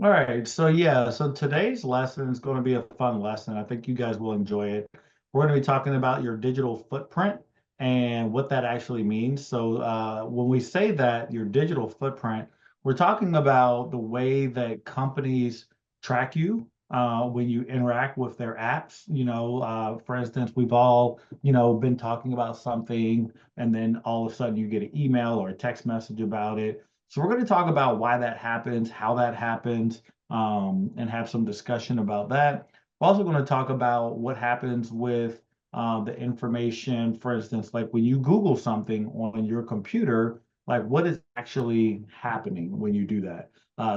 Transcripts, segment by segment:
All right, so yeah, so today's lesson is going to be a fun lesson. I think you guys will enjoy it. We're going to be talking about your digital footprint and what that actually means. So when we say that, your digital footprint, we're talking about the way that companies track you when you interact with their apps. For instance, we've all, been talking about something, and then all of a sudden you get an email or a text message about it. So we're going to talk about why that happens, how that happens, and have some discussion about that. We're also going to talk about what happens with the information, for instance, like when you Google something on your computer, like what is actually happening when you do that?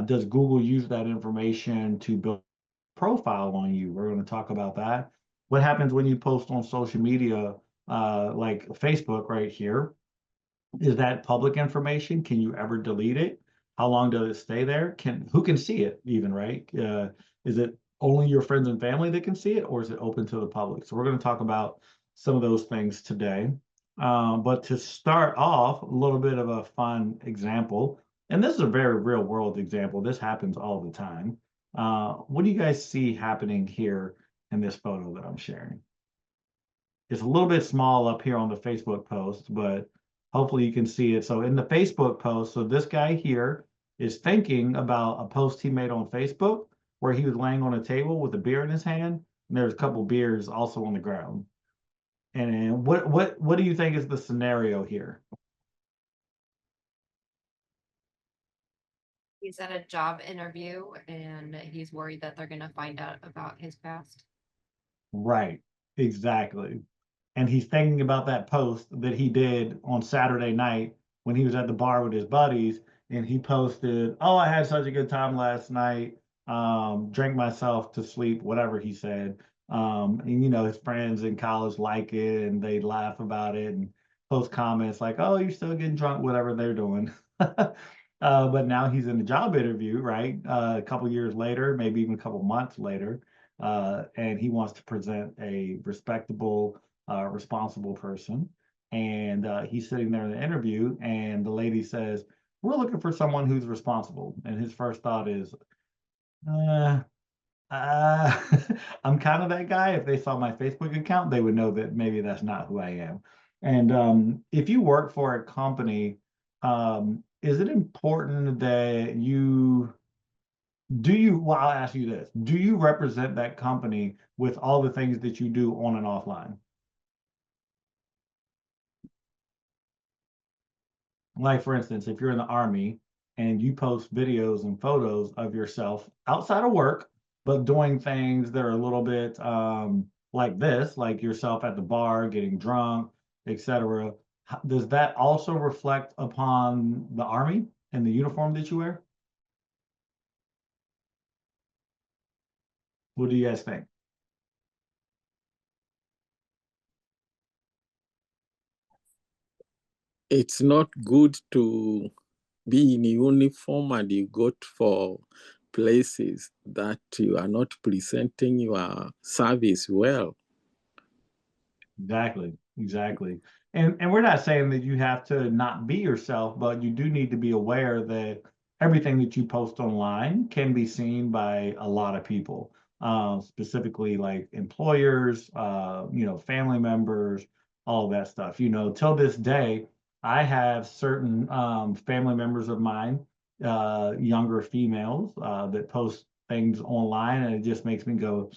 Does Google use that information to build a profile on you? We're going to talk about that. What happens when you post on social media, like Facebook right here? Is that public information? Can you ever delete it? How long does it stay there? Who can see it even, right? Is it only your friends and family that can see it, or is it open to the public? So we're going to talk about some of those things today. But to start off, a little bit of a fun example, and this is a very real world example. This happens all the time. What do you guys see happening here in this photo that I'm sharing? It's a little bit small up here on the Facebook post, but hopefully you can see it. So in the Facebook post, so this guy here is thinking about a post he made on Facebook where he was laying on a table with a beer in his hand, and there's a couple beers also on the ground. And what do you think is the scenario here? He's at a job interview and he's worried that they're going to find out about his past. Right, exactly. And he's thinking about that post that he did on Saturday night when he was at the bar with his buddies, and he posted, "Oh, I had such a good time last night. Drank myself to sleep," whatever he said. And his friends in college like it, and they laugh about it and post comments like, "Oh, you're still getting drunk," whatever they're doing. But now he's in a job interview, right? A couple years later, maybe even a couple months later, and he wants to present a respectable, responsible person. And he's sitting there in the interview, and the lady says, "We're looking for someone who's responsible." And his first thought is, uh, uh, I'm kind of that guy. If they saw my Facebook account, they would know that maybe that's not who I am. And if you work for a company, is it important that well, I'll ask you this, do you represent that company with all the things that you do on and offline? Like, for instance, if you're in the army and you post videos and photos of yourself outside of work, but doing things that are a little bit like this, like yourself at the bar, getting drunk, etc., does that also reflect upon the army and the uniform that you wear? What do you guys think? It's not good to be in uniform and you go for places that you are not presenting your service well. Exactly, exactly. And we're not saying that you have to not be yourself, but you do need to be aware that everything that you post online can be seen by a lot of people, specifically like employers, family members, all of that stuff. Till this day, I have certain family members of mine, younger females, that post things online, and it just makes me go,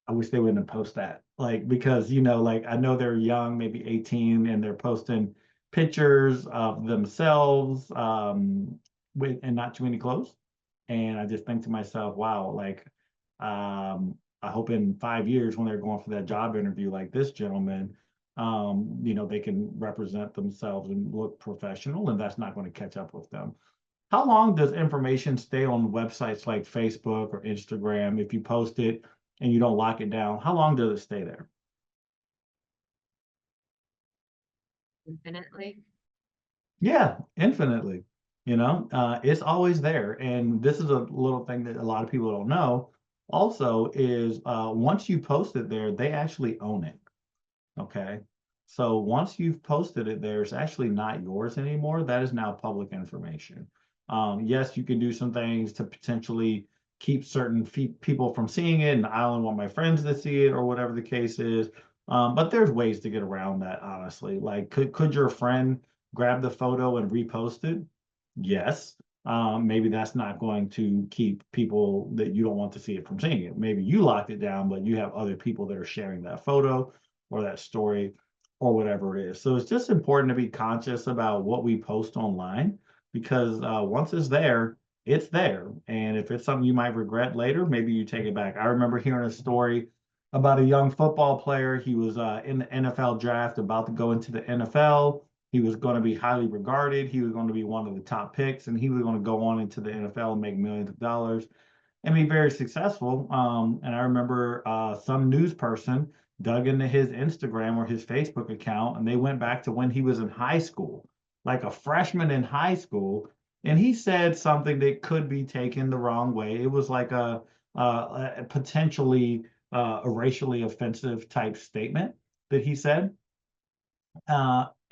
I wish they wouldn't have post that. Like, because, like I know they're young, maybe 18, and they're posting pictures of themselves with and not too many clothes. And I just think to myself, wow, like I hope in 5 years when they're going for that job interview like this gentleman, they can represent themselves and look professional, and that's not going to catch up with them. How long does information stay on websites like Facebook or Instagram if you post it and you don't lock it down? How long does it stay there? Infinitely. Yeah, infinitely. It's always there. And this is a little thing that a lot of people don't know. Also, is once you post it there, they actually own it. Okay. So once you've posted it there, it's actually not yours anymore. That is now public information. Yes, you can do some things to potentially keep certain people from seeing it, and I only want my friends to see it, or whatever the case is. But there's ways to get around that, honestly. Like, could your friend grab the photo and repost it? Yes. Maybe that's not going to keep people that you don't want to see it from seeing it. Maybe you locked it down, but you have other people that are sharing that photo or that story or whatever it is. So it's just important to be conscious about what we post online, because once it's there, it's there. And if it's something you might regret later, maybe you take it back. I remember hearing a story about a young football player. He was in the NFL draft, about to go into the NFL. He was going to be highly regarded. He was going to be one of the top picks, and he was going to go on into the NFL and make millions of dollars and be very successful. And I remember some news person dug into his Instagram or his Facebook account, and they went back to when he was in high school, like a freshman in high school. And he said something that could be taken the wrong way. It was like a potentially a racially offensive type statement that he said.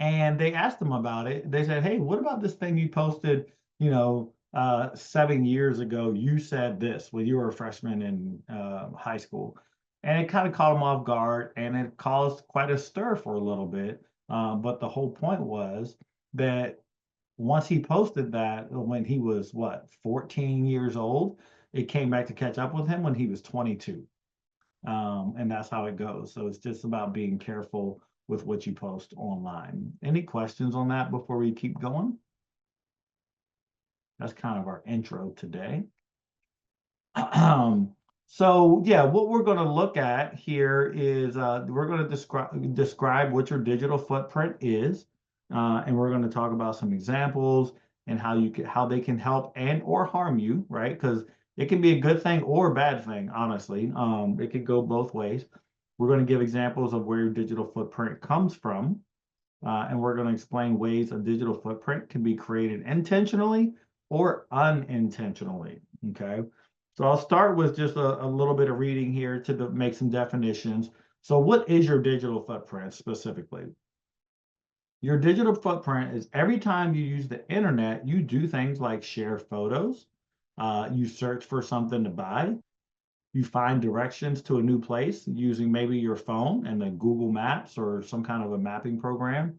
And they asked him about it. They said, "Hey, what about this thing you posted, 7 years ago? You said this when you were a freshman in high school." And it kind of caught him off guard, and it caused quite a stir for a little bit. But the whole point was that once he posted that, when he was, what, 14 years old, it came back to catch up with him when he was 22. And that's how it goes. So it's just about being careful with what you post online. Any questions on that before we keep going? That's kind of our intro today. So yeah, what we're going to look at here is we're going to describe what your digital footprint is, and we're going to talk about some examples and how they can help and or harm you, right? Because it can be a good thing or a bad thing, honestly. It could go both ways. We're going to give examples of where your digital footprint comes from, and we're going to explain ways a digital footprint can be created intentionally or unintentionally, okay? So I'll start with just a little bit of reading here to make some definitions. So what is your digital footprint specifically? Your digital footprint is every time you use the internet, you do things like share photos, you search for something to buy, you find directions to a new place using maybe your phone and then Google Maps or some kind of a mapping program.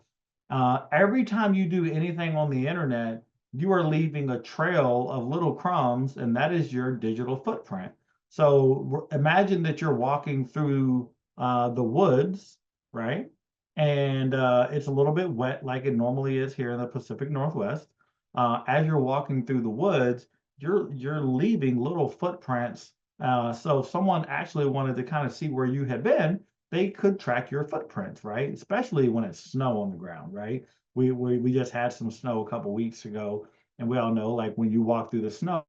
Every time you do anything on the internet, you are leaving a trail of little crumbs, and that is your digital footprint. So imagine that you're walking through the woods, right? And it's a little bit wet like it normally is here in the Pacific Northwest. As you're walking through the woods, you're leaving little footprints. So if someone actually wanted to kind of see where you had been, they could track your footprints, right? Especially when it's snow on the ground, right? We just had some snow a couple weeks ago, and we all know, like, when you walk through the snow,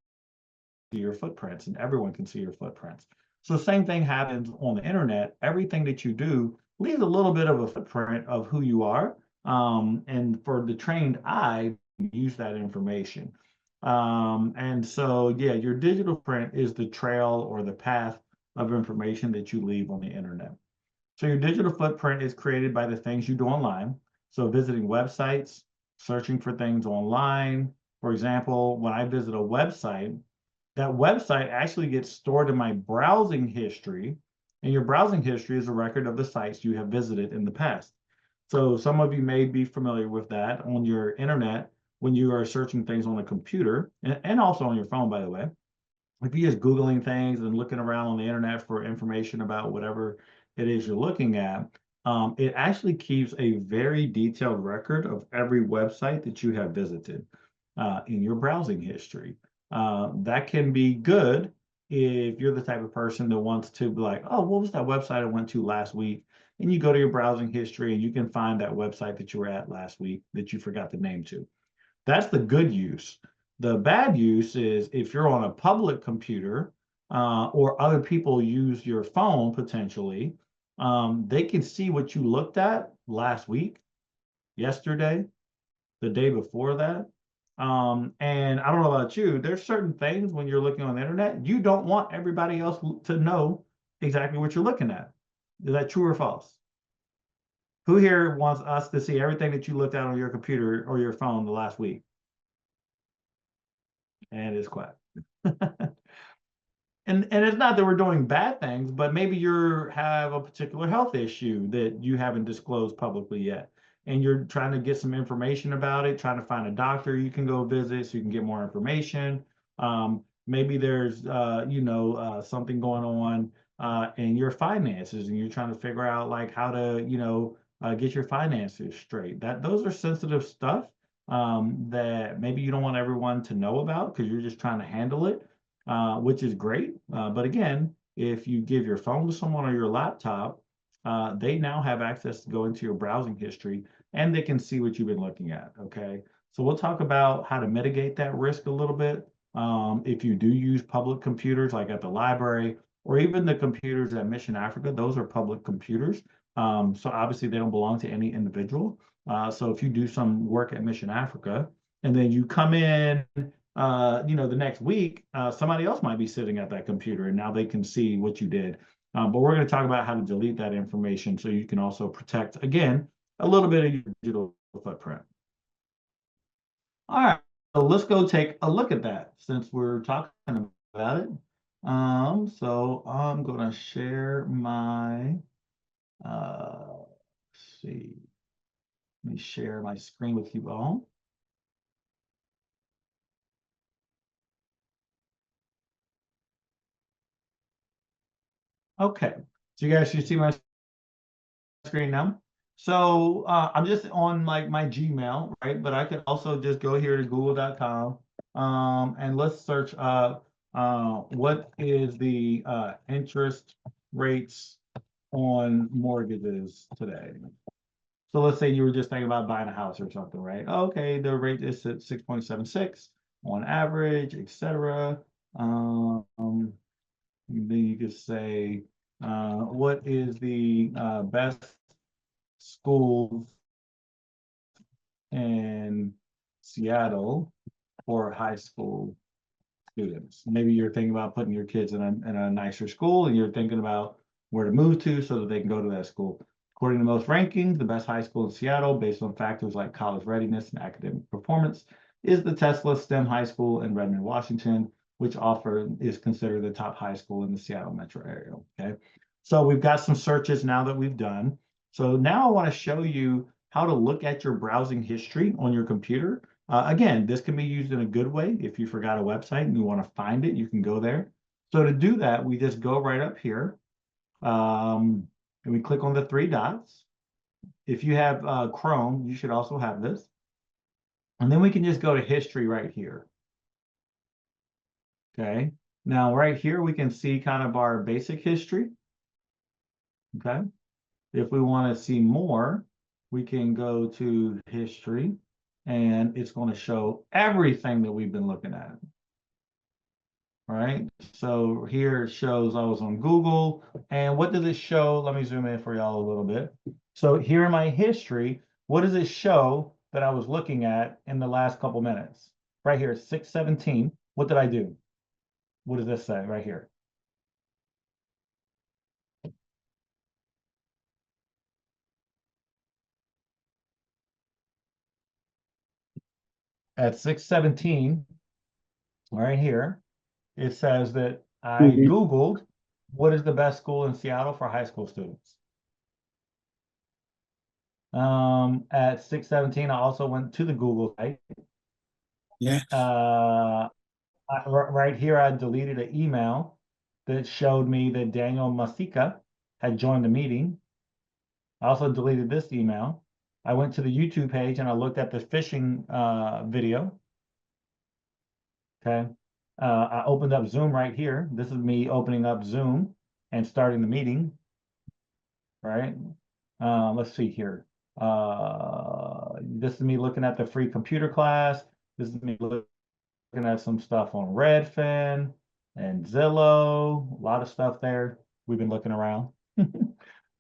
your footprints, and everyone can see your footprints. So the same thing happens on the internet. Everything that you do leaves a little bit of a footprint of who you are, and for the trained eye, use that information. And so, yeah, your digital print is the trail or the path of information that you leave on the internet. So your digital footprint is created by the things you do online. So visiting websites, searching for things online. For example, when I visit a website, that website actually gets stored in my browsing history, and your browsing history is a record of the sites you have visited in the past. So some of you may be familiar with that on your internet when you are searching things on a computer, and also on your phone, by the way. If you're just Googling things and looking around on the internet for information about whatever it is you're looking at, it actually keeps a very detailed record of every website that you have visited in your browsing history. That can be good if you're the type of person that wants to be like, oh, what was that website I went to last week? And you go to your browsing history and you can find that website that you were at last week that you forgot the name to. That's the good use. The bad use is if you're on a public computer or other people use your phone potentially, they can see what you looked at last week, yesterday, the day before that. And I don't know about you, there's certain things when you're looking on the internet, you don't want everybody else to know exactly what you're looking at. Is that true or false? Who here wants us to see everything that you looked at on your computer or your phone the last week? and it's quiet. And it's not that we're doing bad things, but maybe you have a particular health issue that you haven't disclosed publicly yet, and you're trying to get some information about it, trying to find a doctor you can go visit so you can get more information. Maybe there's something going on in your finances, and you're trying to figure out like how to get your finances straight. Those are sensitive stuff that maybe you don't want everyone to know about because you're just trying to handle it, which is great. But again, if you give your phone to someone or your laptop, they now have access to go into your browsing history and they can see what you've been looking at. Okay. So we'll talk about how to mitigate that risk a little bit. If you do use public computers like at the library or even the computers at Mission Africa, those are public computers. So obviously they don't belong to any individual. So if you do some work at Mission Africa and then you come in the next week, somebody else might be sitting at that computer and now they can see what you did. But we're going to talk about how to delete that information so you can also protect, again, a little bit of your digital footprint. All right, so let's go take a look at that since we're talking about it. So I'm going to share my, let's see, let me share my screen with you all. Okay, so you guys should see my screen now. So I'm just on like my Gmail, right? But I can also just go here to google.com and let's search what is the interest rates on mortgages today. So let's say you were just thinking about buying a house or something, right? Okay, the rate is at 6.76 on average, etc. Then you could say, what is the best schools in Seattle for high school students? Maybe you're thinking about putting your kids in a nicer school and you're thinking about where to move to so that they can go to that school. According to most rankings, the best high school in Seattle, based on factors like college readiness and academic performance, is the Tesla STEM High School in Redmond, Washington, which is considered the top high school in the Seattle metro area. Okay, so we've got some searches now that we've done. So now I want to show you how to look at your browsing history on your computer. Again, this can be used in a good way. If you forgot a website and you want to find it, you can go there. So to do that, we just go right up here. And we click on the three dots. If you have Chrome, you should also have this. And then we can just go to history right here. Okay. Now right here, we can see kind of our basic history. Okay. If we want to see more, we can go to history and it's going to show everything that we've been looking at. All right, so here it shows I was on Google. And what does it show? Let me zoom in for y'all a little bit. So here in my history, what does it show that I was looking at in the last couple minutes? Right here, 6:17. What did I do? What does this say right here? At 6:17, right here, it says that I Googled what is the best school in Seattle for high school students. At 6:17, I also went to the Google site. Yeah. Right here, I deleted an email that showed me that Daniel Masika had joined the meeting. I also deleted this email. I went to the YouTube page and I looked at the fishing video. Okay. I opened up Zoom right here. This is me opening up Zoom and starting the meeting. Right. Let's see here. This is me looking at the free computer class. This is me looking at some stuff on Redfin and Zillow, a lot of stuff there. We've been looking around.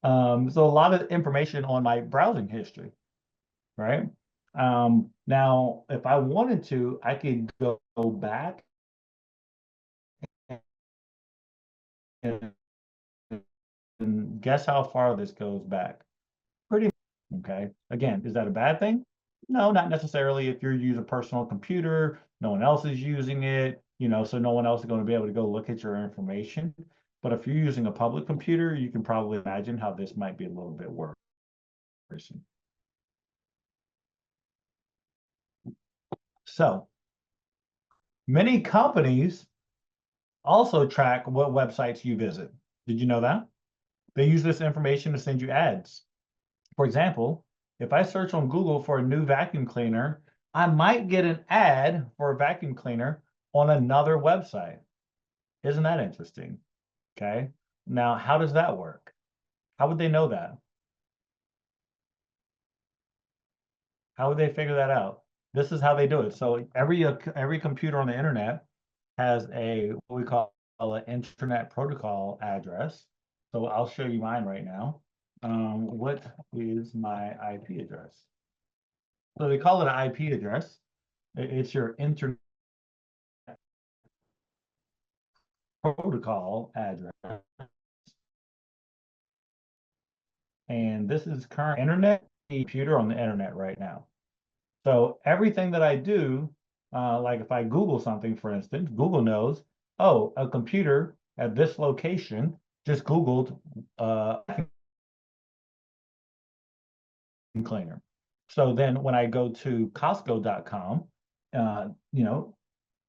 So a lot of information on my browsing history, right? Now, if I wanted to, I could go back and guess how far this goes back. Pretty, okay. Again, is that a bad thing? No, not necessarily. If you use a personal computer, no one else is using it, so no one else is going to be able to go look at your information. But if you're using a public computer, you can probably imagine how this might be a little bit worse. So many companies also track what websites you visit. Did you know that? They use this information to send you ads. For example, if I search on Google for a new vacuum cleaner, I might get an ad for a vacuum cleaner on another website. Isn't that interesting? Okay. Now, how does that work? How would they know that? How would they figure that out? This is how they do it. So every computer on the internet has what we call an internet protocol address. So I'll show you mine right now. What is my IP address? So they call it an IP address. It's your internet protocol address. And this is current internet computer on the internet right now. So everything that I do, like if I Google something, for instance, Google knows, oh, a computer at this location just Googled cleaner. So then when I go to Costco.com,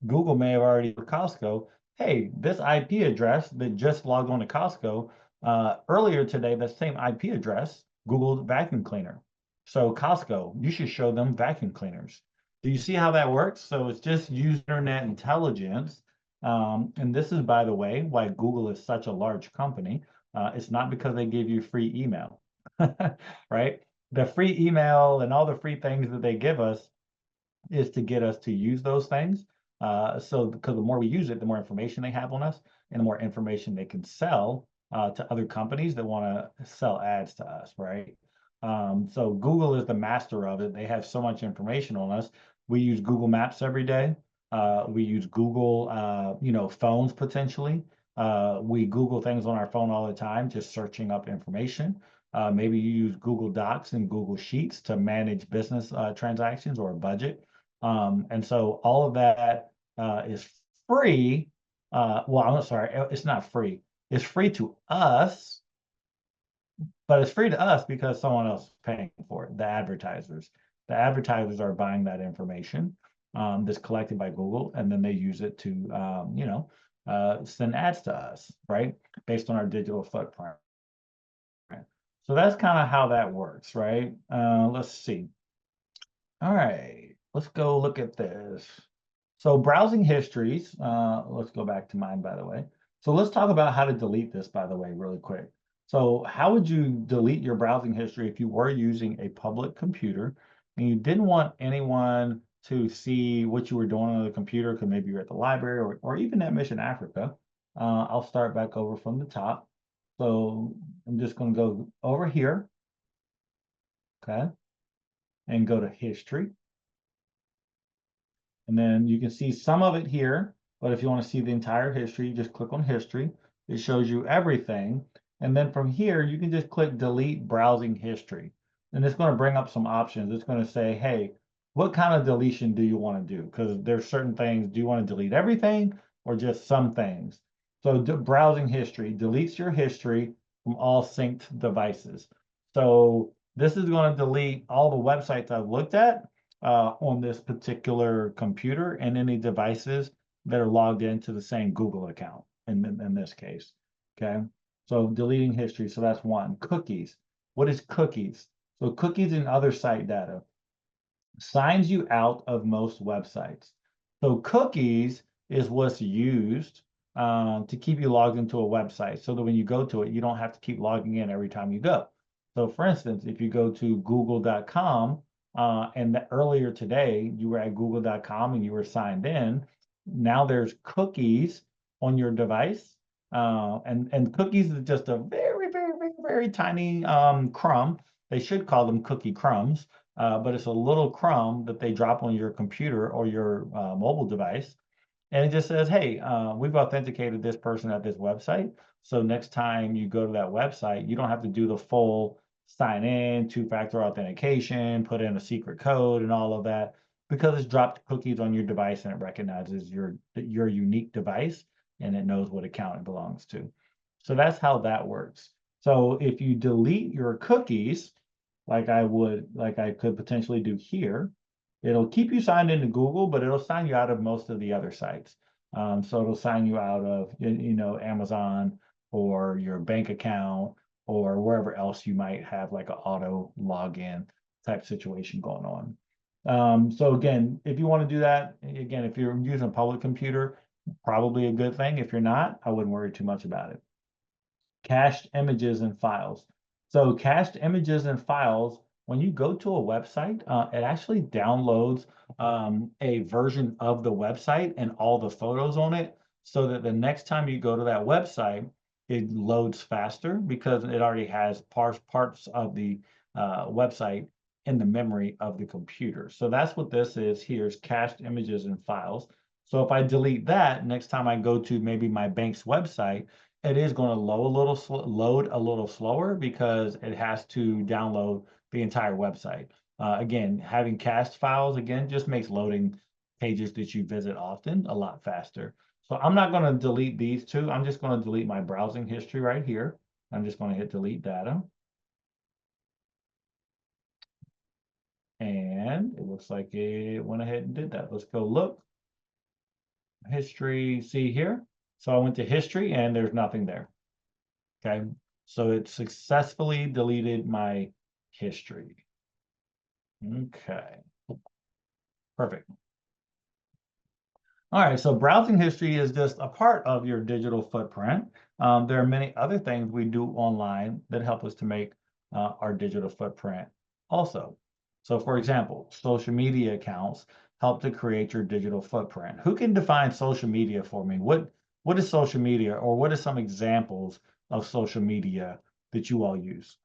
Google may have already for Costco, hey, this IP address that just logged on to Costco, earlier today, that same IP address Googled vacuum cleaner. So Costco, you should show them vacuum cleaners. Do you see how that works? So it's just internet intelligence. And this is, by the way, why Google is such a large company. It's not because they give you free email, right? The free email and all the free things that they give us is to get us to use those things. So because the more we use it, the more information they have on us and the more information they can sell to other companies that want to sell ads to us, right? So Google is the master of it. They have so much information on us. We use Google Maps every day. We use Google, phones potentially. We Google things on our phone all the time, just searching up information. Maybe you use Google Docs and Google Sheets to manage business transactions or a budget. And so all of that is free. Well, I'm sorry, it's not free. It's free to us, but it's free to us because someone else is paying for it, the advertisers. The advertisers are buying that information that's collected by Google, and then they use it to, send ads to us, right? Based on our digital footprint. So that's kind of how that works, right? Let's see. All right, let's go look at this. So browsing histories, let's go back to mine, by the way. So let's talk about how to delete this, by the way, really quick. So how would you delete your browsing history if you were using a public computer and you didn't want anyone to see what you were doing on the computer, because maybe you're at the library or even at Mission Africa? I'll start back over from the top. So I'm just going to go over here, okay, and go to history. And then you can see some of it here, but if you want to see the entire history, you just click on history. It shows you everything. And then from here, you can just click delete browsing history. And it's going to bring up some options. It's going to say, hey, what kind of deletion do you want to do? Because there's certain things. Do you want to delete everything or just some things? So browsing history deletes your history from all synced devices. So this is going to delete all the websites I've looked at on this particular computer and any devices that are logged into the same Google account in this case. Okay, so deleting history. So that's one. Cookies. What is cookies? So cookies and other site data signs you out of most websites. So cookies is what's used to keep you logged into a website so that when you go to it, you don't have to keep logging in every time you go. So for instance, if you go to google.com and earlier today you were at google.com and you were signed in, now there's cookies on your device. And cookies is just a very, very, very, very tiny crumb. They should call them cookie crumbs. But it's a little crumb that they drop on your computer or your mobile device. And it just says, hey, we've authenticated this person at this website. So next time you go to that website, you don't have to do the full sign in, two-factor authentication, put in a secret code and all of that, because it's dropped cookies on your device and it recognizes your unique device and it knows what account it belongs to. So that's how that works. So if you delete your cookies, like I could potentially do here, it'll keep you signed into Google, but it'll sign you out of most of the other sites. So it'll sign you out of, Amazon or your bank account or wherever else you might have like an auto login type situation going on. So again, if you want to do that, again, if you're using a public computer, probably a good thing. If you're not, I wouldn't worry too much about it. Cached images and files. So cached images and files, when you go to a website, it actually downloads a version of the website and all the photos on it, so that the next time you go to that website, it loads faster because it already has parts of the website in the memory of the computer. So that's what this is. Here's cached images and files. So if I delete that, next time I go to maybe my bank's website, it is going to load a little slower because it has to download the entire website. Again, having cached files again just makes loading pages that you visit often a lot faster. So I'm not going to delete these two. I'm just going to delete my browsing history right here. I'm just going to hit delete data. And it looks like it went ahead and did that. Let's go look. History, see here. So I went to history and there's nothing there. Okay, so it successfully deleted my history. Okay, perfect. All right, so browsing history is just a part of your digital footprint. There are many other things we do online that help us to make our digital footprint also. So for example, social media accounts help to create your digital footprint. Who can define social media for me? What is social media, or what are some examples of social media that you all use?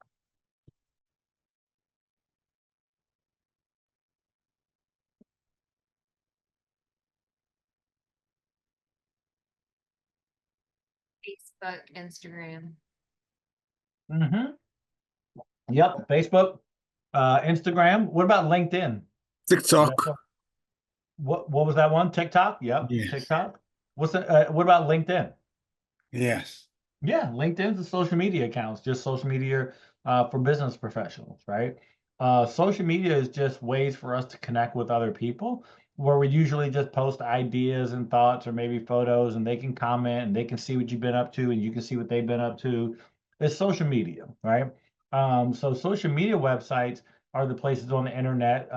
Facebook, Instagram. Mm-hmm. Yep, Facebook, Instagram. What about LinkedIn? TikTok. What was that one? TikTok? Yep, Yes. TikTok. What about LinkedIn? Yes. Yeah, LinkedIn's a social media accounts, just social media for business professionals, right? Social media is just ways for us to connect with other people, where we usually just post ideas and thoughts or maybe photos, and they can comment and they can see what you've been up to and you can see what they've been up to. It's social media, right? So social media websites are the places on the internet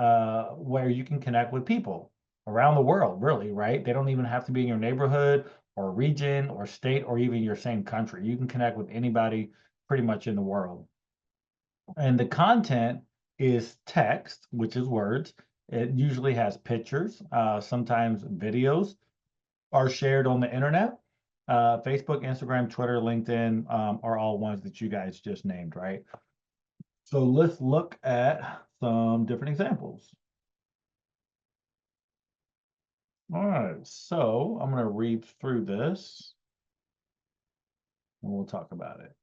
where you can connect with people around the world, really, right? They don't even have to be in your neighborhood or region or state or even your same country. You can connect with anybody pretty much in the world. And the content is text, which is words. It usually has pictures, sometimes videos are shared on the internet. Facebook, Instagram, Twitter, LinkedIn are all ones that you guys just named, right? So let's look at some different examples. All right, so I'm going to read through this and we'll talk about it.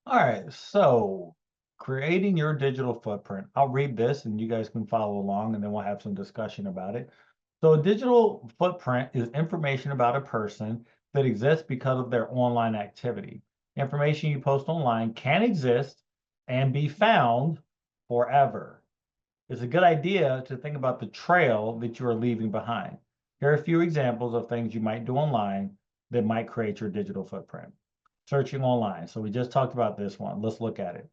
All right, so creating your digital footprint. I'll read this and you guys can follow along and then we'll have some discussion about it. So a digital footprint is information about a person that exists because of their online activity. Information you post online can exist and be found forever. It's a good idea to think about the trail that you are leaving behind. Here are a few examples of things you might do online that might create your digital footprint. Searching online. So we just talked about this one. Let's look at it.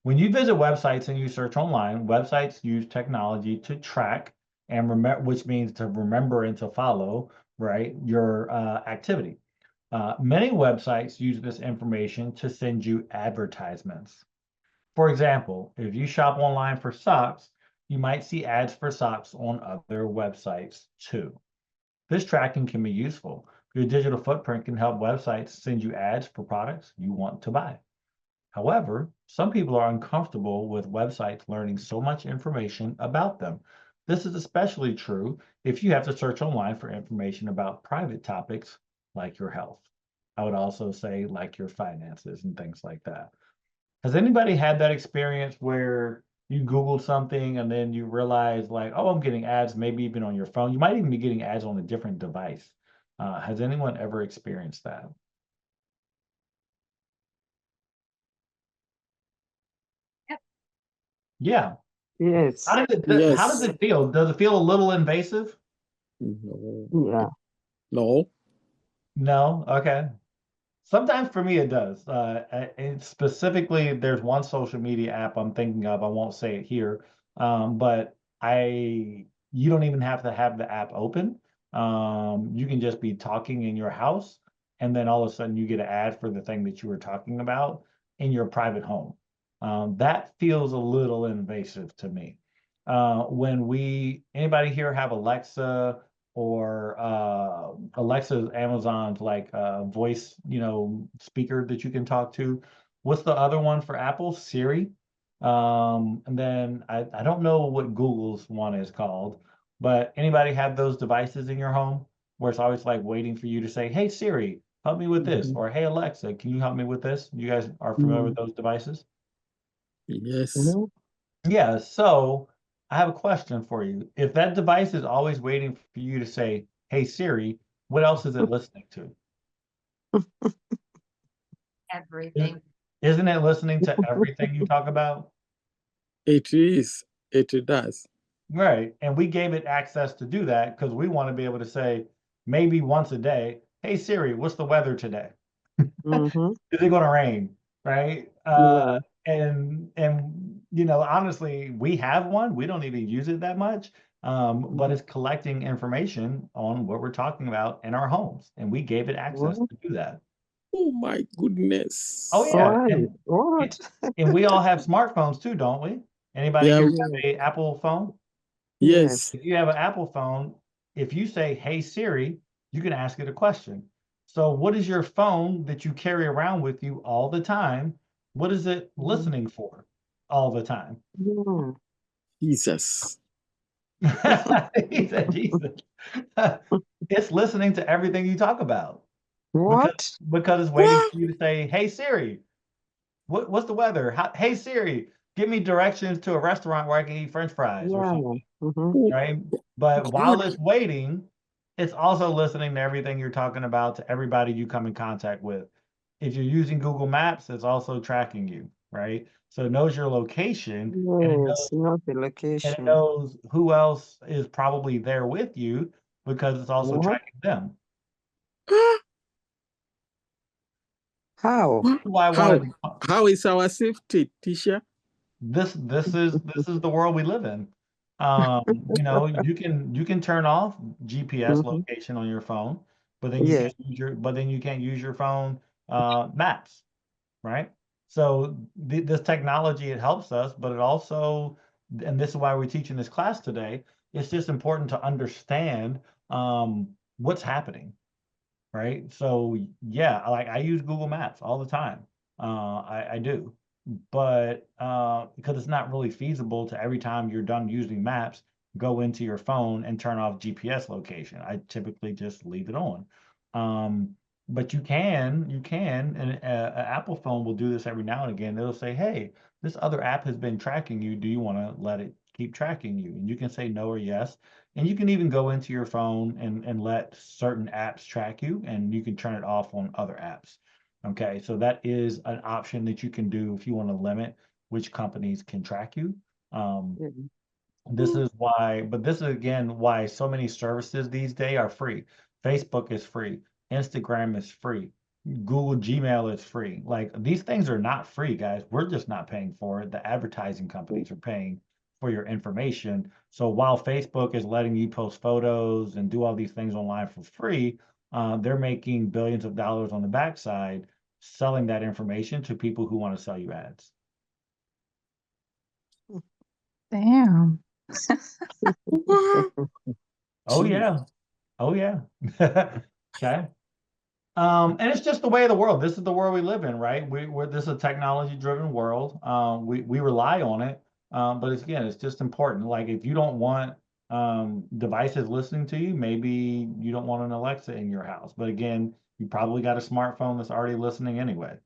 When you visit websites and you search online, websites use technology to track and remember, which means to remember and to follow, right, your activity. Many websites use this information to send you advertisements. For example, if you shop online for socks, you might see ads for socks on other websites too. This tracking can be useful. Your digital footprint can help websites send you ads for products you want to buy. However, some people are uncomfortable with websites learning so much information about them. This is especially true if you have to search online for information about private topics like your health. I would also say like your finances and things like that. Has anybody had that experience where you Googled something and then you realize like, oh, I'm getting ads, maybe even on your phone. You might even be getting ads on a different device. Has anyone ever experienced that? Yep. Yeah. Yes. How does Yes. it feel? Does it feel a little invasive? No. Yeah. No. No. Okay. Sometimes for me it does. And specifically, there's one social media app I'm thinking of. I won't say it here, but you don't even have to have the app open. You can just be talking in your house, and then all of a sudden you get an ad for the thing that you were talking about in your private home. That feels a little invasive to me. When anybody here have Alexa? Or Alexa's Amazon's like voice, speaker that you can talk to. What's the other one for Apple? Siri. And then I don't know what Google's one is called, but anybody have those devices in your home where it's always like waiting for you to say, "Hey Siri, help me with this," Mhm. or "Hey Alexa, can you help me with this?" You guys are familiar with Mm. those devices? Yes. Mhm. Yeah, so I have a question for you. If that device is always waiting for you to say, "Hey Siri," what else is it listening to? Everything. Isn't it listening to everything you talk about? It is. It does. Right. And we gave it access to do that because we want to be able to say maybe once a day, "Hey Siri, what's the weather today? Mhm. Is it going to rain?" Right? Yeah. And honestly, we have one. We don't even use it that much. But it's collecting information on what we're talking about in our homes, and we gave it access What? to do that. Oh my goodness. Oh yeah, Why? and What? and we all have smartphones too, don't we? Anybody Yeah. here Yeah. have a Apple phone? Yes. If you have an Apple phone, if you say, "Hey Siri," you can ask it a question. So what is your phone that you carry around with you all the time? What is it Mhm. listening for all the time? Yeah. Jesus. He said, "Jesus." It's listening to everything you talk about because What? because it's waiting What? for you to say, "Hey Siri, what's the weather? Hey Siri, give me directions to a restaurant where I can eat French fries or Yeah. something." Mhm. Oh Right? But while God. it's waiting, it's also listening to everything you're talking about, to everybody you come in contact with. If you're using Google Maps, it's also tracking you, right? So it knows your location Yes. Not the and it location. knows who else is probably there with you because it's also What? tracking them. How? Why I How? wanted How is our safety, Tisha? this is the world we live in. You can turn off GPS Mhm. location on your phone, but then Yes. you can't use your phone maps, right? So this technology, it helps us, but it also, and this is why we're teaching this class today, it's just important to understand what's happening, right? So yeah, like I use Google Maps all the time. I do, but because it's not really feasible to every time you're done using maps, go into your phone and turn off GPS location. I typically just leave it on. But you can, and an Apple phone will do this every now and again. It'll say, "Hey, this other app has been tracking you. Do you want to let it keep tracking you?" And you can say no or yes. And you can even go into your phone and let certain apps track you, and you can turn it off on other apps. Okay, so that is an option that you can do if you want to limit which companies can track you. Um, Yeah. this is why, but this is again why so many services these days are free. Facebook is free, Instagram is free, Google Gmail is free. Like these things are not free, guys. We're just not paying for it. The advertising companies are paying for your information. So while Facebook is letting you post photos and do all these things online for free, they're making billions of dollars on the backside selling that information to people who want to sell you ads. Damn. What? Oh Gee. yeah. Oh yeah. Okay. And it's just the way of the world. This is the world we live in, right? This is a technology-driven world. We rely on it, but it's just important. Like if you don't want devices listening to you. Maybe you don't want an Alexa in your house, but again, you probably got a smartphone that's already listening anyway,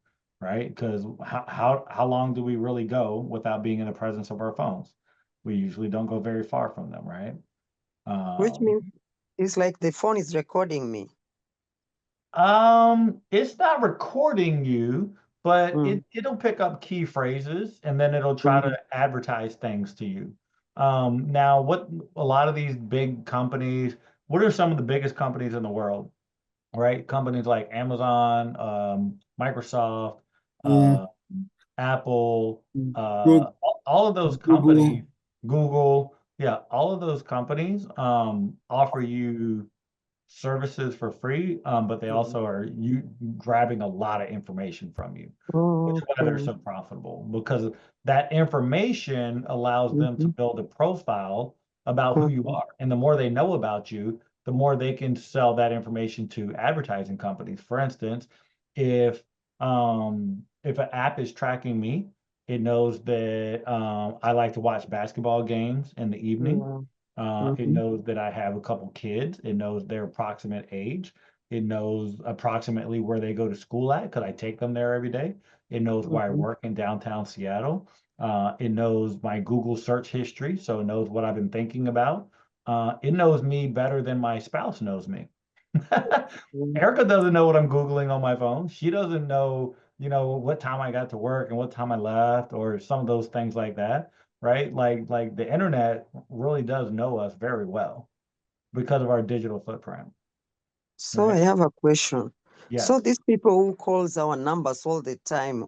right? Because how long do we really go without being in the presence of our phones? We usually don't go very far from them, right? Which means it's like the phone is recording me. It's not recording you, but Mm. it'll pick up key phrases and then it'll try to advertise things to you. Now what a lot of these big companies, what are some of the biggest companies in the world, right? Companies like Amazon, Microsoft, uh, Apple, all of those companies, Google, yeah, all of those companies offer you services for free, but they also are you grabbing a lot of information from you, which is why they're Okay. so profitable because that information allows them to build a profile about who you are. And the more they know about you, the more they can sell that information to advertising companies. For instance, if an app is tracking me, it knows that I like to watch basketball games in the evening. Yeah. It knows that I have a couple kids. It knows their approximate age. It knows approximately where they go to school at because I take them there every day. It knows where I work in downtown Seattle. It knows my Google search history, so it knows what I've been thinking about. It knows me better than my spouse knows me. Erica doesn't know what I'm Googling on my phone. She doesn't know, what time I got to work and what time I left or some of those things like that, right? Like the internet really does know us very well because of our digital footprint, So I right? have a question. So Yes. these people who calls our numbers all the time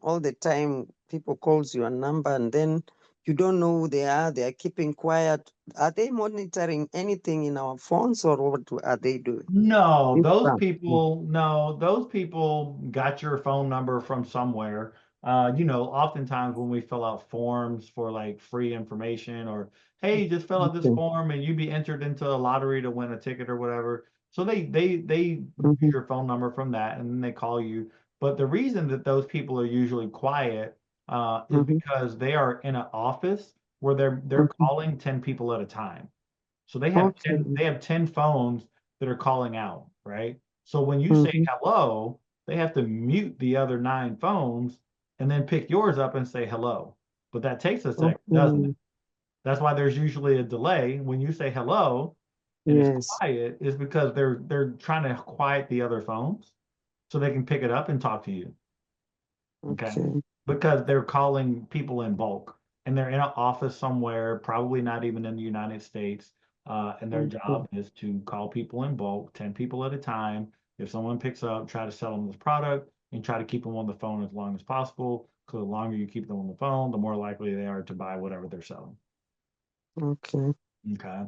people calls your number and then you don't know who they are keeping quiet. Are they monitoring anything in our phones or what are they doing? No, This those time. people, no, those people got your phone number from somewhere. Oftentimes when we fill out forms for like free information or, hey, just fill out this Okay. form and you be entered into a lottery to win a ticket or whatever. So they use Mhm. your phone number from that and then they call you. But the reason that those people are usually quiet is Mhm. because they are in an office where they're Mhm. calling 10 people at a time. So Okay. they have 10 phones that are calling out, right? So when you say Mhm. hello, they have to mute the other 9 phones and then pick yours up and say hello. But that takes a second, doesn't it? Okay. That's why there's usually a delay when you say hello and it's Yes. quiet is because they're trying to quiet the other phones so they can pick it up and talk to you. Okay. Okay. Because they're calling people in bulk and they're in an office somewhere, probably not even in the United States. And their Okay. job is to call people in bulk, 10 people at a time. If someone picks up, try to sell them this product and try to keep them on the phone as long as possible. Because the longer you keep them on the phone, the more likely they are to buy whatever they're selling. Okay. Okay.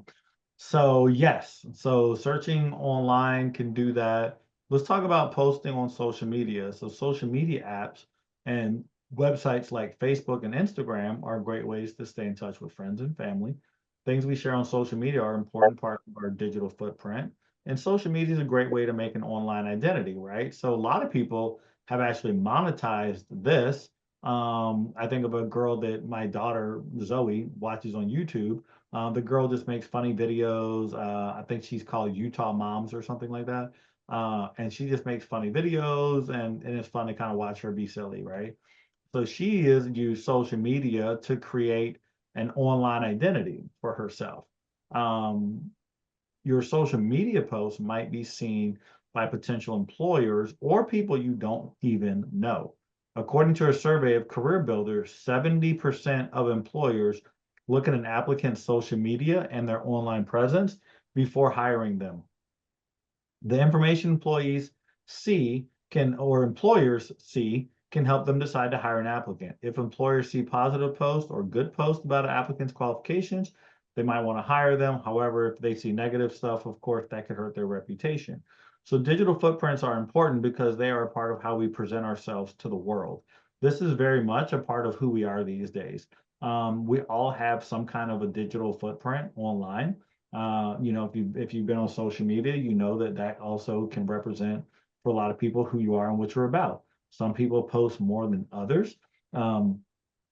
So yes, so searching online can do that. Let's talk about posting on social media. So social media apps and websites like Facebook and Instagram are great ways to stay in touch with friends and family. Things we share on social media are important parts of our digital footprint. And social media is a great way to make an online identity, right? So a lot of people have actually monetized this. I think of a girl that my daughter Zoe watches on YouTube. The girl just makes funny videos. I think she's called Utah Moms or something like that. And she just makes funny videos and it's fun to kind of watch her be silly, right? So she has used social media to create an online identity for herself. Um, your social media posts might be seen by potential employers or people you don't even know. According to a survey of career builders, 70% of employers look at an applicant's social media and their online presence before hiring them. The information employees see can, or employers see, can help them decide to hire an applicant. If employers see positive posts or good posts about an applicant's qualifications, they might want to hire them. However, if they see negative stuff, of course, that could hurt their reputation. So digital footprints are important because they are a part of how we present ourselves to the world. This is very much a part of who we are these days. We all have some kind of a digital footprint online. If you've been on social media, you know that that also can represent for a lot of people who you are and what you're about. Some people post more than others. Um,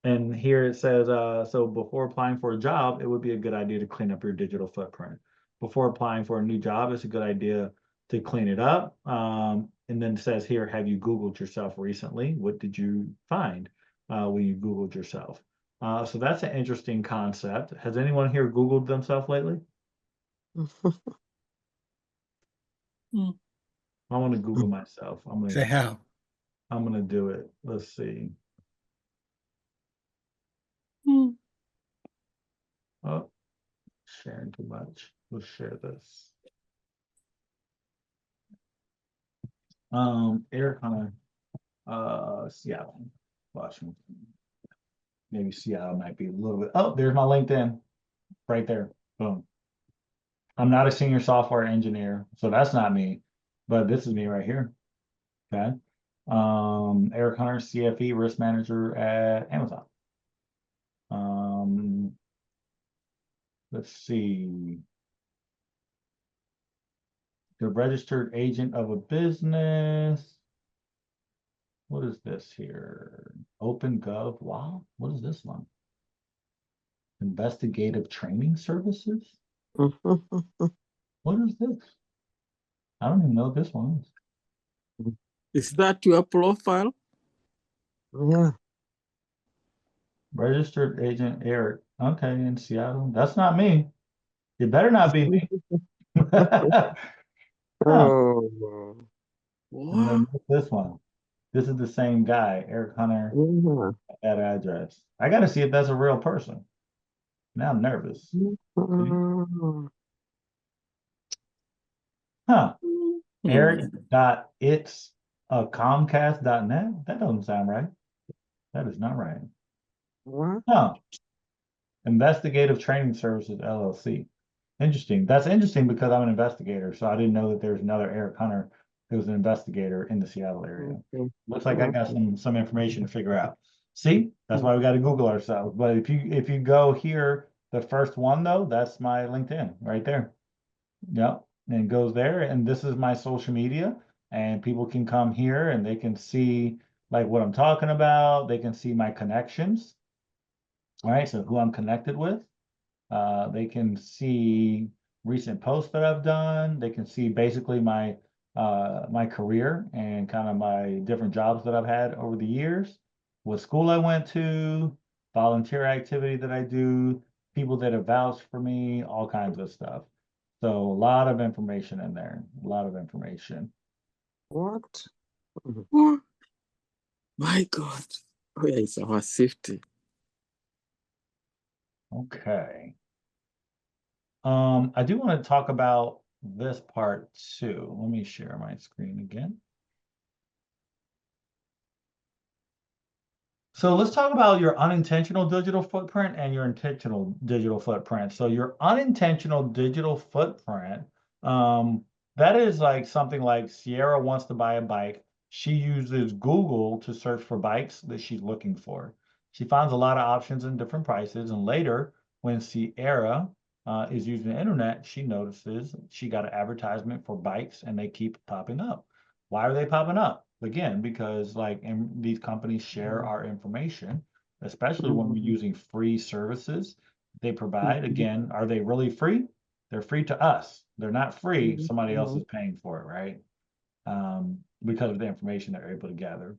And here it says, so before applying for a job, it would be a good idea to clean up your digital footprint. Before applying for a new job, it's a good idea to clean it up. And then it says here, have you Googled yourself recently? What did you find when you Googled yourself? So that's an interesting concept. Has anyone here Googled themselves lately? Hmm. I want to Google myself. Say how. I'm gonna do it. Let's see. Hmm. Oh, sharing too much. Let's share this. Eric Hunter, Seattle, Washington. Maybe Seattle might be a little bit. Oh, there's my LinkedIn right there. Boom. I'm not a senior software engineer, so that's not me, but this is me right here. Okay. Eric Hunter, CFE risk manager at Amazon. Let's see. The registered agent of a business. What is this here? OpenGov. Wow. What is this one? Investigative training services? What is this? I don't even know what this one is. Is that your profile? Yeah. Registered agent Eric. Okay, in Seattle. That's not me. It better not be me. Huh. Oh. And then What? what's this one? This is the same guy, Eric Hunter, Yeah. that address. I got to see if that's a real person. Now I'm nervous. Huh. Eric.it's Comcast.net? That doesn't sound right. That is not right. What? Huh. Investigative Training Services LLC. Interesting. That's interesting because I'm an investigator, so I didn't know that there's another Eric Hunter who was an investigator in the Seattle area. Okay. Looks like I got some information to figure out. See, that's why we got to Google ourselves. But if you go here, the first one though, that's my LinkedIn right there. Yep, and it goes there, and this is my social media, and people can come here and they can see like what I'm talking about. They can see my connections. All right, so who I'm connected with. They can see recent posts that I've done. They can see basically my my career and kind of my different jobs that I've had over the years, what school I went to, volunteer activity that I do, people that have vouched for me, all kinds of stuff. So a lot of information in there, a lot of information. What? What? My God. Where is our safety? Okay. I do want to talk about this part too. Let me share my screen again. So let's talk about your unintentional digital footprint and your intentional digital footprint. So your unintentional digital footprint, that is like something like Sierra wants to buy a bike. She uses Google to search for bikes that she's looking for. She finds a lot of options and different prices. And later, when Sierra is using the internet, she notices she got an advertisement for bikes and they keep popping up. Why are they popping up? Again, because like these companies share our information, especially when we're using free services they provide. Again, are they really free? They're free to us. They're not free. Somebody else is paying for it, right? Because of the information they're able to gather.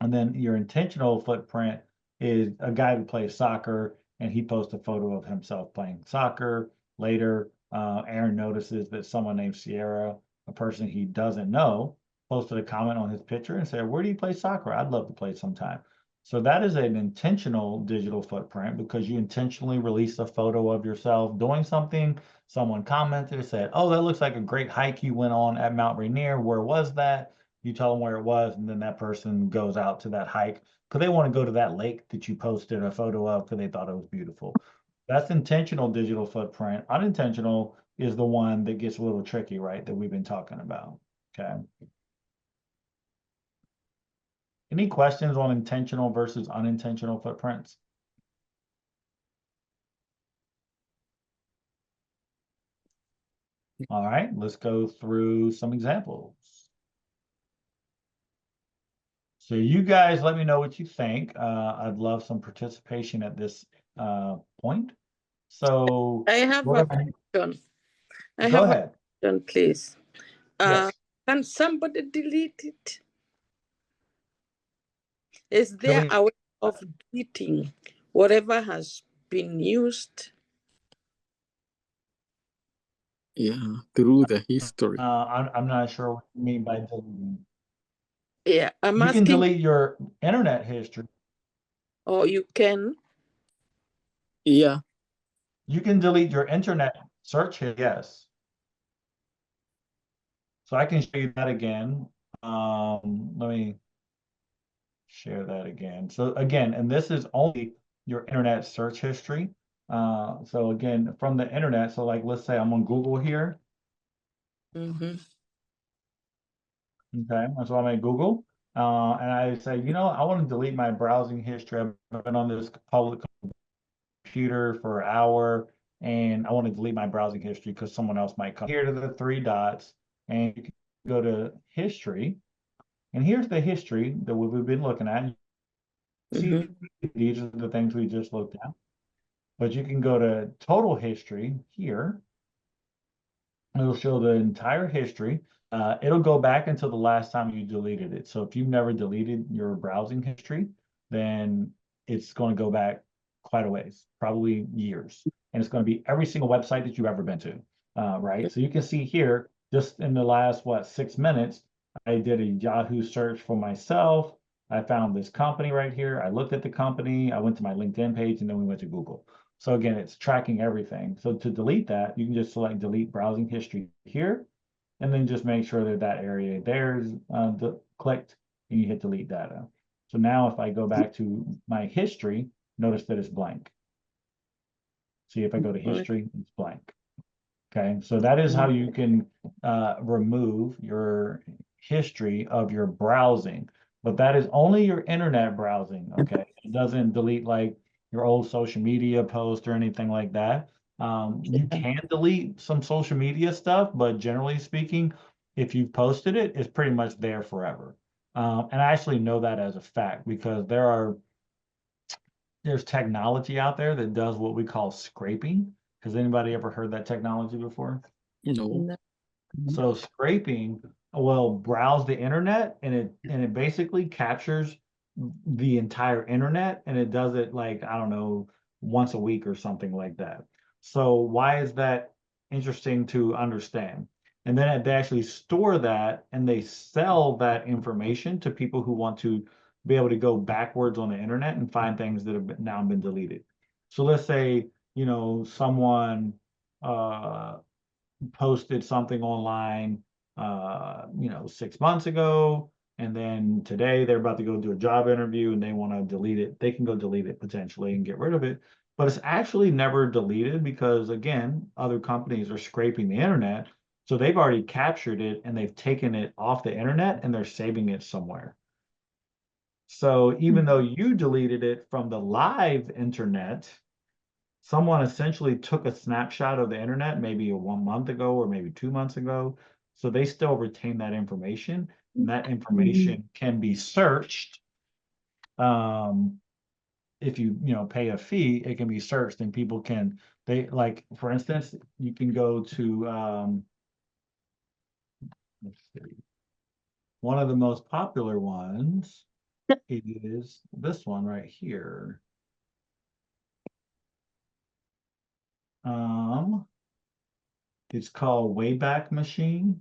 And then your intentional footprint is a guy who plays soccer and he posts a photo of himself playing soccer. Later, Aaron notices that someone named Sierra, a person he doesn't know, posted a comment on his picture and said, "Where do you play soccer? I'd love to play sometime." So that is an intentional digital footprint because you intentionally release a photo of yourself doing something. Someone commented and said, "Oh, that looks like a great hike you went on at Mount Rainier. Where was that?" You tell them where it was, and then that person goes out to that hike because they want to go to that lake that you posted a photo of because they thought it was beautiful. That's intentional digital footprint. Unintentional is the one that gets a little tricky, right? That we've been talking about. Okay. Any questions on intentional versus unintentional footprints? All right, let's go through some examples. So you guys let me know what you think. I'd love some participation at this point. So I have we're a gonna- question. I go have ahead. a question, please. Yes. Can somebody delete it? Is there Delete- a way of deleting whatever has been used? Yeah, through the history. I'm not sure what you mean by deleting. Yeah, I'm You can asking. delete your internet history. Or you can. Yeah, You can delete your internet search hit, yes. So I can show you that again. Let me share that again. So again, and this is only your internet search history. So again, from the internet, so like let's say I'm on Google here. Mm-hmm. Okay, so I'm at Google. And I say, you know, I want to delete my browsing history. I've been on this public computer for an hour and I want to delete my browsing history because someone else might come here to the three dots and you can go to history. And here's the history that we've been looking at. See, these are the things we just looked at. But you can go to total history here. It'll show the entire history. It'll go back until the last time you deleted it. So if you've never deleted your browsing history, then it's going to go back quite a ways, probably years. And it's going to be every single website that you've ever been to, right? So you can see here, just in the last, 6 minutes, I did a Yahoo search for myself. I found this company right here. I looked at the company. I went to my LinkedIn page, and then we went to Google. So again, it's tracking everything. So to delete that, you can just select delete browsing history here, and then just make sure that that area there is clicked, and you hit delete data. So now if I go back to my history, notice that it's blank. See, if I go to history, it's blank. Okay, so that is how you can remove your history of your browsing, but that is only your internet browsing. Okay, it doesn't delete like your old social media post or anything like that. You can delete some social media stuff, but generally speaking, if you've posted it, it's pretty much there forever. And I actually know that as a fact because there's technology out there that does what we call scraping. Has anybody ever heard that technology before? no. So scraping will browse the internet and it basically captures the entire internet and it does it like, I don't know, once a week or something like that. So why is that interesting to understand? And then they actually store that and they sell that information to people who want to be able to go backwards on the internet and find things that have now been deleted. So let's say, someone posted something online 6 months ago, and then today they're about to go do a job interview and they want to delete it. They can go delete it potentially and get rid of it, but it's actually never deleted because again, other companies are scraping the internet, so they've already captured it and they've taken it off the internet and they're saving it somewhere. So even though you deleted it from the live internet, someone essentially took a snapshot of the internet maybe 1 month ago or maybe 2 months ago. So they still retain that information, and that information can be searched. If you pay a fee, it can be searched and people can like for instance, you can go to let's see. One of the most popular ones is this one right here. It's called Wayback Machine.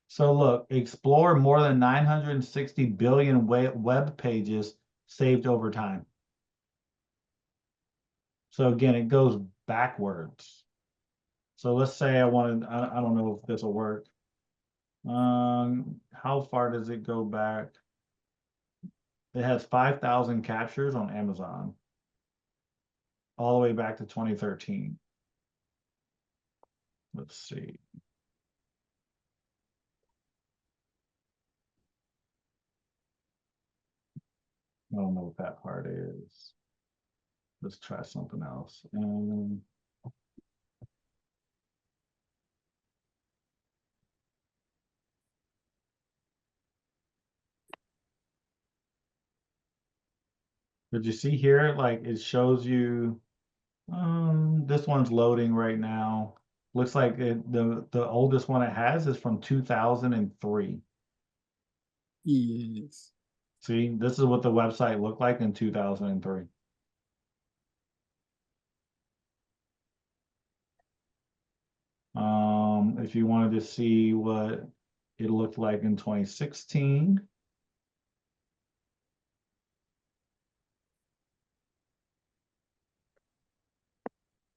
So look, explore more than 960 billion web pages saved over time. So again, it goes backwards. So let's say I don't know if this will work. How far does it go back? It has 5,000 captures on Amazon, all the way back to 2013. Let's see. I don't know what that part is. Let's try something else. Did you see here? Like it shows you, this one's loading right now. Looks like the oldest one it has is from 2003. Yes. See, this is what the website looked like in 2003. If you wanted to see what it looked like in 2016.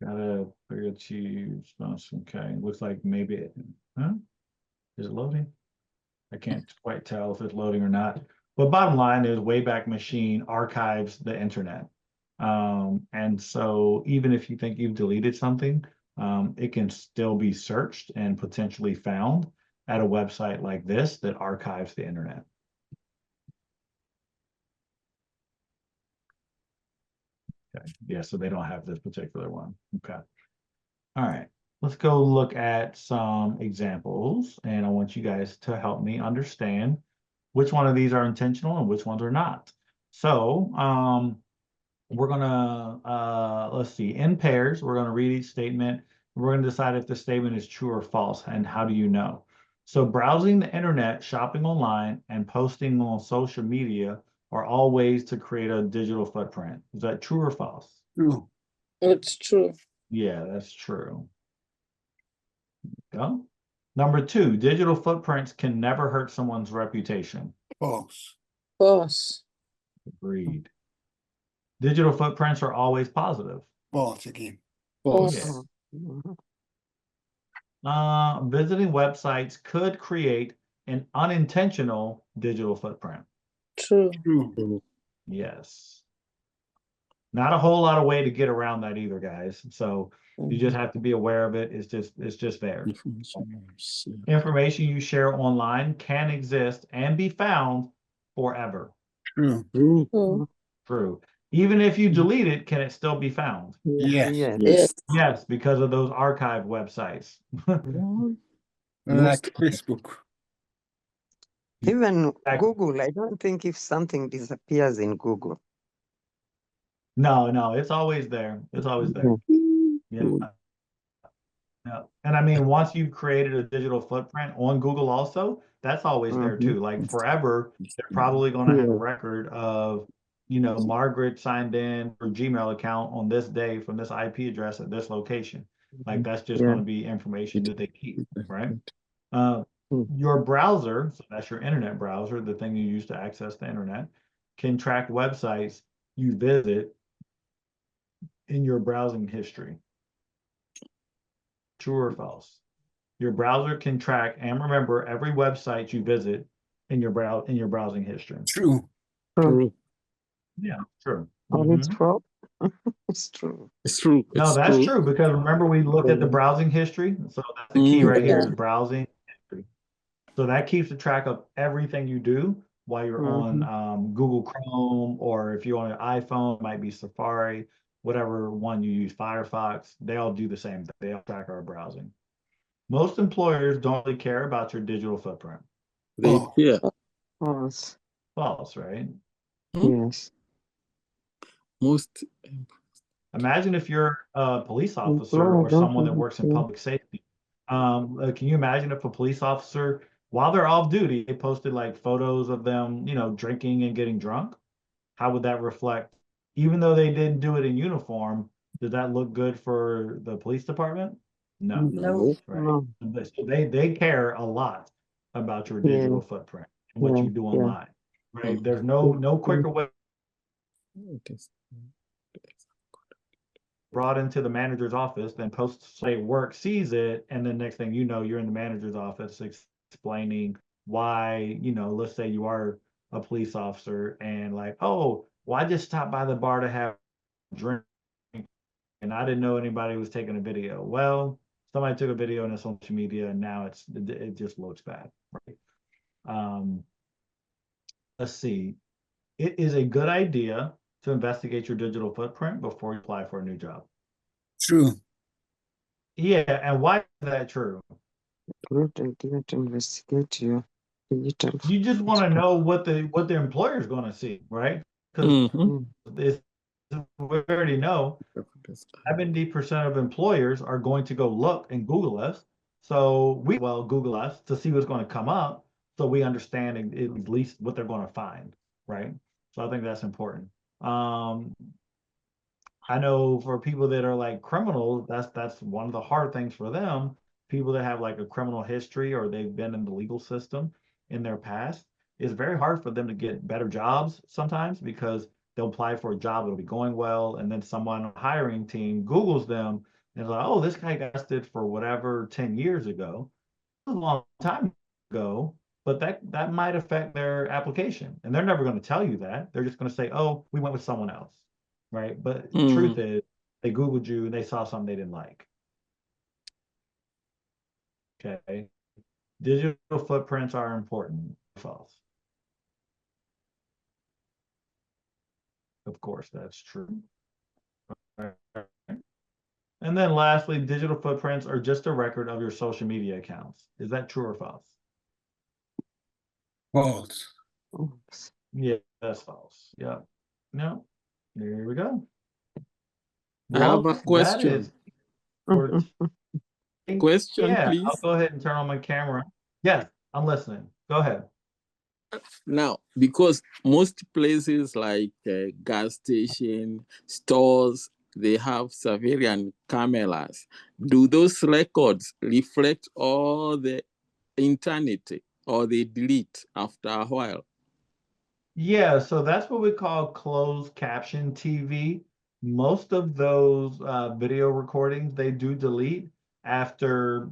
Gotta figure choose. Okay, looks like maybe it, huh? Is it loading? I can't quite tell if it's loading or not. But bottom line is Wayback Machine archives the internet. And so even if you think you've deleted something, it can still be searched and potentially found at a website like this that archives the internet. Okay, yeah, so they don't have this particular one. Okay. All right, let's go look at some examples, and I want you guys to help me understand which one of these are intentional and which ones are not. So we're gonna, let's see, in pairs, we're gonna read each statement. We're gonna decide if the statement is true or false, and how do you know? So browsing the internet, shopping online, and posting on social media are all ways to create a digital footprint. Is that true or false? True. It's true. Yeah, that's true. Go. Number two, digital footprints can never hurt someone's reputation. False. False. Agreed. Digital footprints are always positive. False again. False. Yes. Mhm. Visiting websites could create an unintentional digital footprint. True. True. True. Yes. Not a whole lot of way to get around that either, guys. So you just have to be aware of it. It's just there. Information you share online can exist and be found forever. True. True. True. True. Even if you delete it, can it still be found? Yes. Yes. Yes. Yes, because of those archive websites. Like Facebook. Even Exactly. Google, I don't think if something disappears in Google. No, it's always there. It's always there. Yeah. True. Yeah. And I mean, once you've created a digital footprint on Google also, that's always there Mhm. too. Like forever, they're probably going to have a record of, Margaret signed in her Gmail account on this day from this IP address at this location. Like that's just Yeah. going to be information that they keep, right? Mm. Your browser, so that's your internet browser, the thing you use to access the internet, can track websites you visit in your browsing history. True or false? Your browser can track and remember every website you visit in your browsing history. True. True. Yeah, true. Oh, it's Mhm. false. It's true. It's true. No, It's that's true because remember we looked at the browsing history. So that's the key right here is browsing history. So that keeps a track of everything you do while you're on Google Chrome, or if you're on an iPhone, it might be Safari, whatever one you use, Firefox. They all do the same thing. They all track our browsing. Most employers don't really care about your digital footprint. They Oh. hear. False. False, right? Yes. Most Imagine if you're a police officer Employer or don't someone that really works in care. public safety. Can you imagine if a police officer, while they're off duty, they posted like photos of them, drinking and getting drunk? How would that reflect? Even though they didn't do it in uniform, did that look good for the police department? No, No. right? No. But they care a lot about your Yeah. digital footprint and what Yeah, you do yeah. online, right? Mhm. There's no quicker way it is. brought into the manager's office, then post say work sees it, and then next thing you know, you're in the manager's office explaining why, let's say you are a police officer and like, oh, well, I just stopped by the bar to have a drink and I didn't know anybody was taking a video. Well, somebody took a video and it's on social media and now it just looks bad, right? Let's see. It is a good idea to investigate your digital footprint before you apply for a new job. True. Yeah, and why is that true? Good idea to investigate your digital. You just want to know what the employer is going to see, right? Because Mhm. it's know 70% of employers are going to go look and Google us. So we well Google us to see what's going to come up, so we understand at least what they're going to find, right? So I think that's important. I know for people that are like criminals, that's one of the hard things for them. People that have like a criminal history or they've been in the legal system in their past, it's very hard for them to get better jobs sometimes because they'll apply for a job, it'll be going well, and then someone on the hiring team Googles them and is like, oh, this guy got arrested for whatever 10 years ago. A long time ago, but that might affect their application. And they're never going to tell you that. They're just going to say, oh, we went with someone else. Right. But the truth is they Googled you and they saw something they didn't like. Okay. Digital footprints are important. False. Of course, that's true. And then lastly, digital footprints are just a record of your social media accounts. Is that true or false? False. Oops. Yeah, that's false. Yeah. No. There we go. I have a That question. is for- Question, yeah, please. I'll go ahead and turn on my camera. Yes, I'm listening. Go ahead. Now, because most places like gas station, stores, they have surveillance cameras. Do those records reflect all the internet or they delete after a while? Yeah, so that's what we call closed caption TV. Most of those video recordings, they do delete after,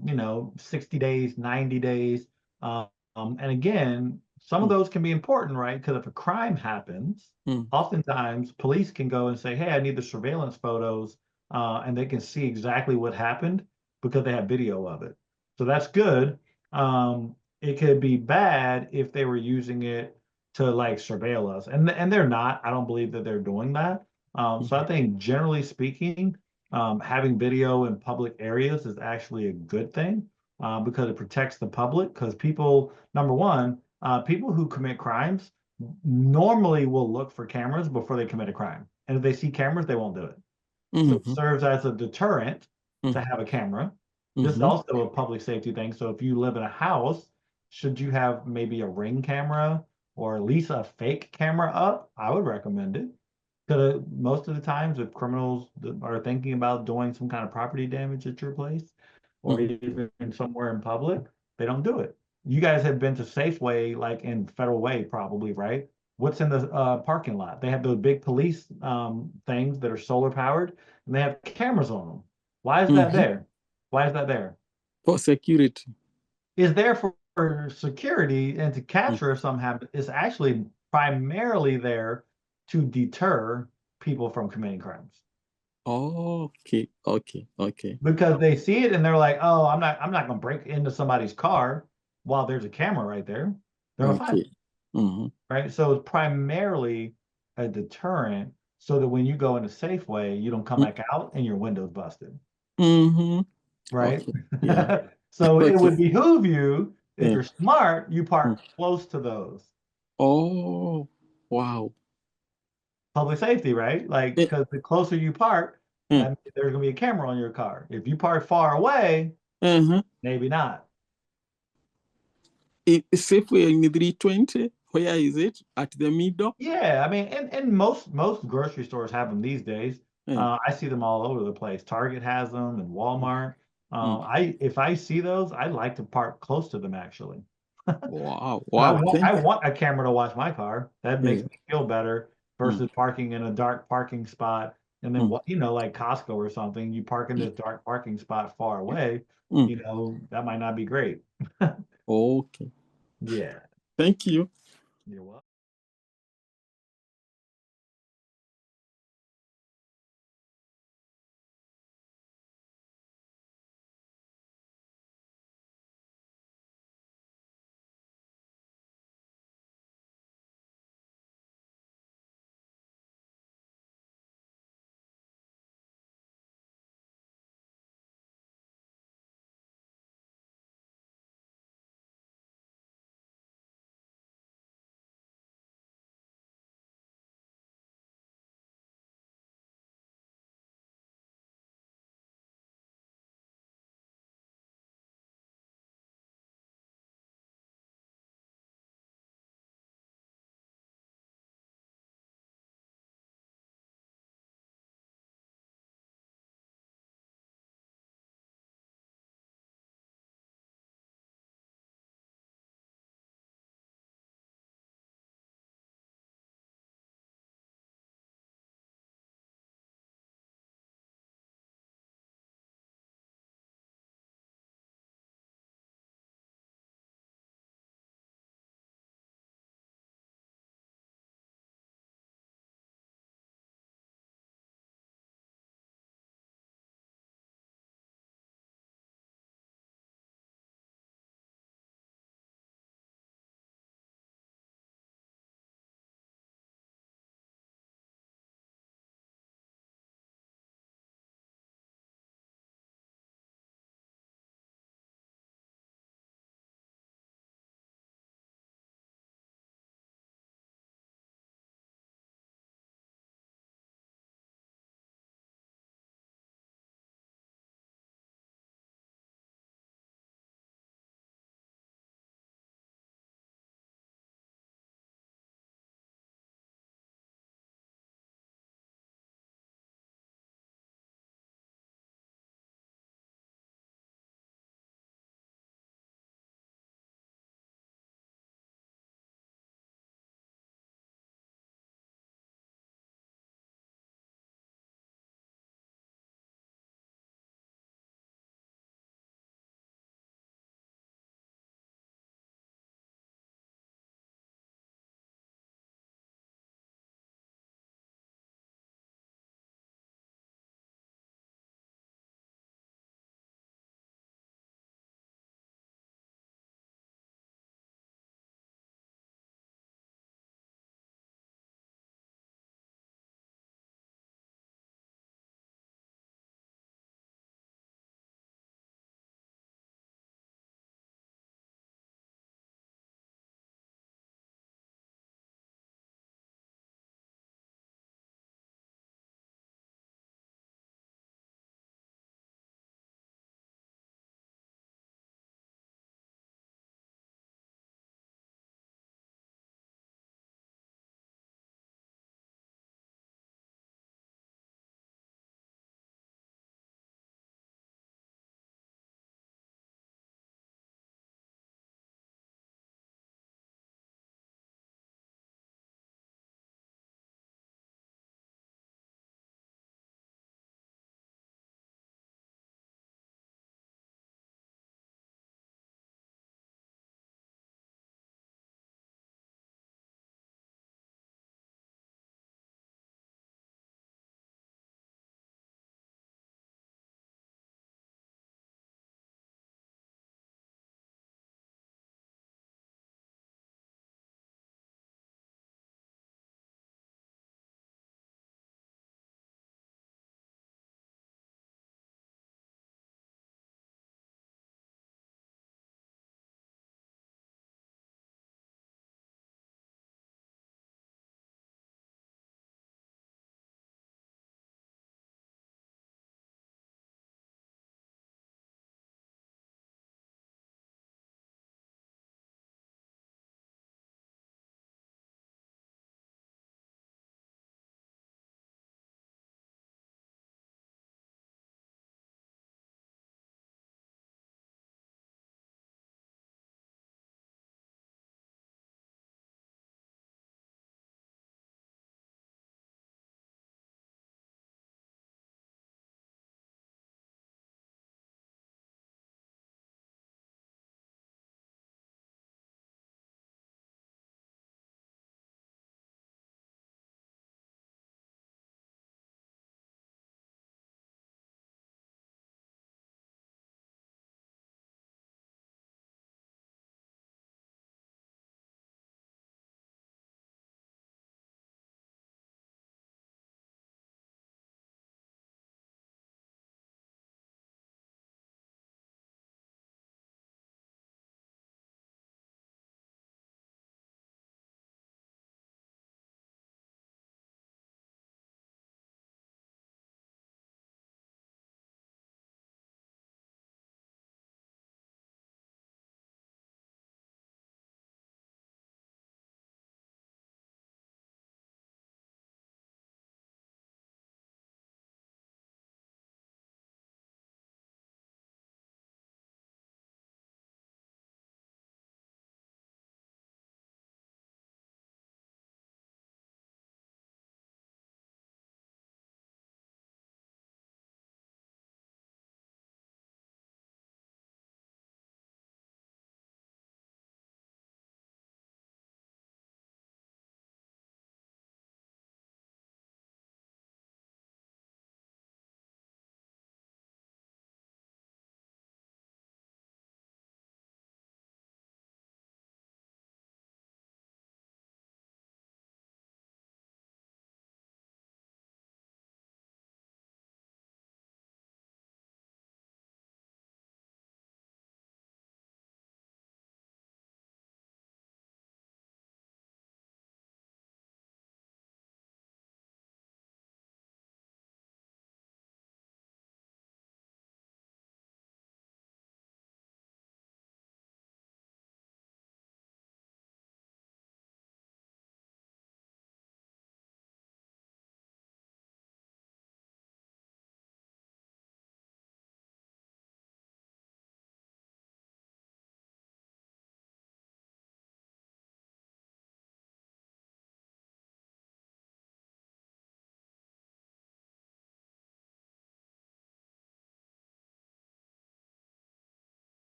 60 days, 90 days. And again, some of those can be important, right? Because if a crime happens, oftentimes police can go and say, hey, I need the surveillance photos, and they can see exactly what happened because they have video of it. So that's good. It could be bad if they were using it to like surveil us, and they're not. I don't believe that they're doing that. So I think generally speaking, having video in public areas is actually a good thing because it protects the public. Because people, number one, people who commit crimes normally will look for cameras before they commit a crime, and if they see cameras, they won't do it. So it serves as a deterrent to have a camera. This is also a public safety thing. So if you live in a house, should you have maybe a Ring camera or at least a fake camera up? I would recommend it. Because most of the times, if criminals are thinking about doing some kind of property damage at your place or even somewhere in public, they don't do it. You guys have been to Safeway, like in Federal Way, probably, right? What's in the parking lot? They have those big police things that are solar powered, and they have cameras on them. Why is that there? Why is that there? For security. Is there for security and to capture if something happens. It's actually primarily there to deter people from committing crimes. Oh, okay. Because they see it and they're like, oh, I'm not gonna break into somebody's car while there's a camera right there. They're gonna find it. Right. So it's primarily a deterrent so that when you go in a Safeway, you don't come back out and your window's busted. Right. Okay. Yeah. So it would behoove you, if you're smart, you park close to those. Oh, wow. Public safety, right? Like, because the closer you park, there's gonna be a camera on your car. If you park far away, maybe not. Safeway in 320, where is it? At the middle? Yeah, I mean, and most grocery stores have them these days. I see them all over the place. Target has them and Walmart. If I see those, I like to park close to them actually. Wow. I want a camera to watch my car. That makes me feel better versus parking in a dark parking spot. And then like Costco or something, you park in this dark parking spot far away, that might not be great. Okay. Yeah. Thank you. You're welcome.